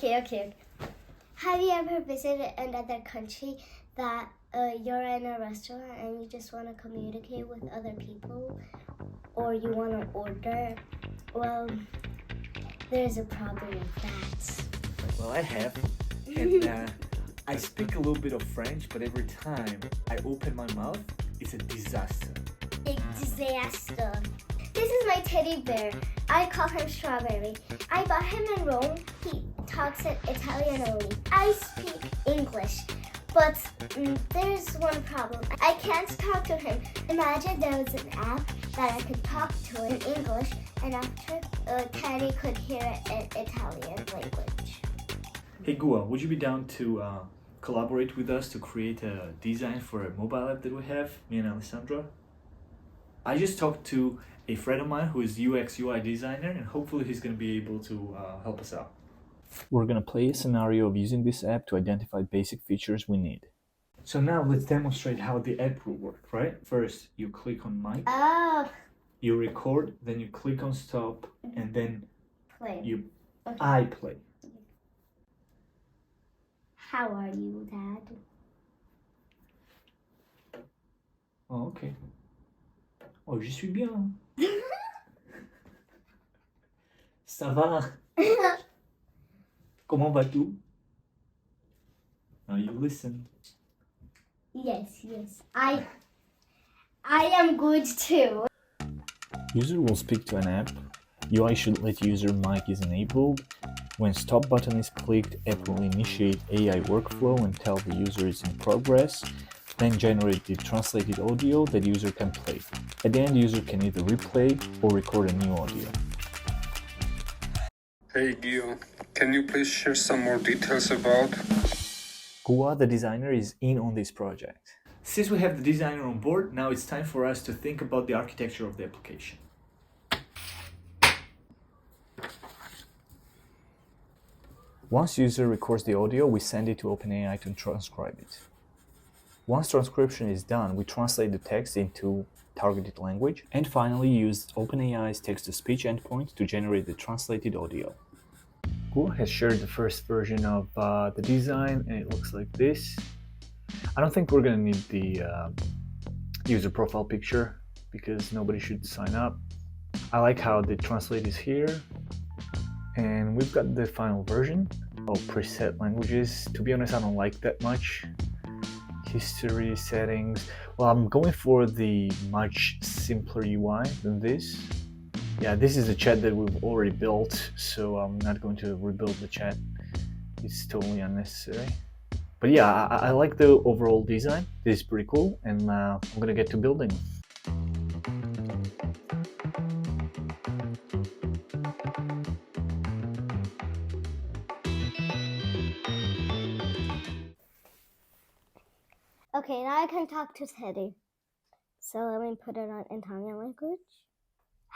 Okay. Have you ever visited another country that you're in a restaurant and you just want to communicate with other people, or you want to order? Well, there's a problem with that. Well, I have. And I speak a little bit of French, but every time I open my mouth, it's a disaster. A disaster. This is my teddy bear. I call him Strawberry. I bought him in Rome. He talks in Italian only. I speak English, but there's one problem. I can't talk to him. Imagine there was an app that I could talk to in English, and after Teddy could hear it in Italian language. Hey Gua, would you be down to collaborate with us to create a design for a mobile app that we have, me and Alessandra? I just talked to a friend of mine who is UX UI designer, and hopefully he's going to be able to help us out. We're going to play a scenario of using this app to identify basic features we need. So now let's demonstrate how the app will work, right? First, you click on mic, you record, then you click on stop, and then I play. How are you, Dad? Oh, ok. Oh, j'y suis bien. Ça va? Comment vas-tu? Now you listen. Yes. I am good too. User will speak to an app. UI should let user mic is enabled. When stop button is clicked, app will initiate AI workflow and tell the user is in progress, then generate the translated audio that user can play. At the end, user can either replay or record a new audio. Hey Gio, can you please share some more details about? Gua, the designer, is in on this project. Since we have the designer on board, now it's time for us to think about the architecture of the application. Once user records the audio, we send it to OpenAI to transcribe it. Once transcription is done, we translate the text into targeted language, and finally use OpenAI's text-to-speech endpoint to generate the translated audio. Gua has shared the first version of the design, and it looks like this. I don't think we're going to need the user profile picture because nobody should sign up. I like how the translate is here, and we've got the final version of preset languages. To be honest, I don't like that much. History settings. Well, I'm going for the much simpler UI than this. Yeah, this is a chat that we've already built, so I'm not going to rebuild the chat. It's totally unnecessary. But yeah, I like the overall design. This is pretty cool, and I'm gonna get to building. Okay, now I can talk to Teddy. So let me put it on Italian language.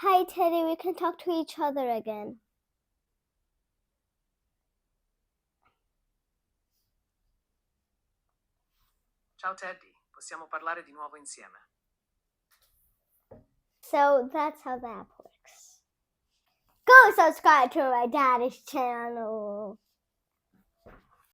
Hi Teddy, we can talk to each other again. Ciao Teddy, possiamo parlare di nuovo insieme. So that's how the app works. Go subscribe to my daddy's channel.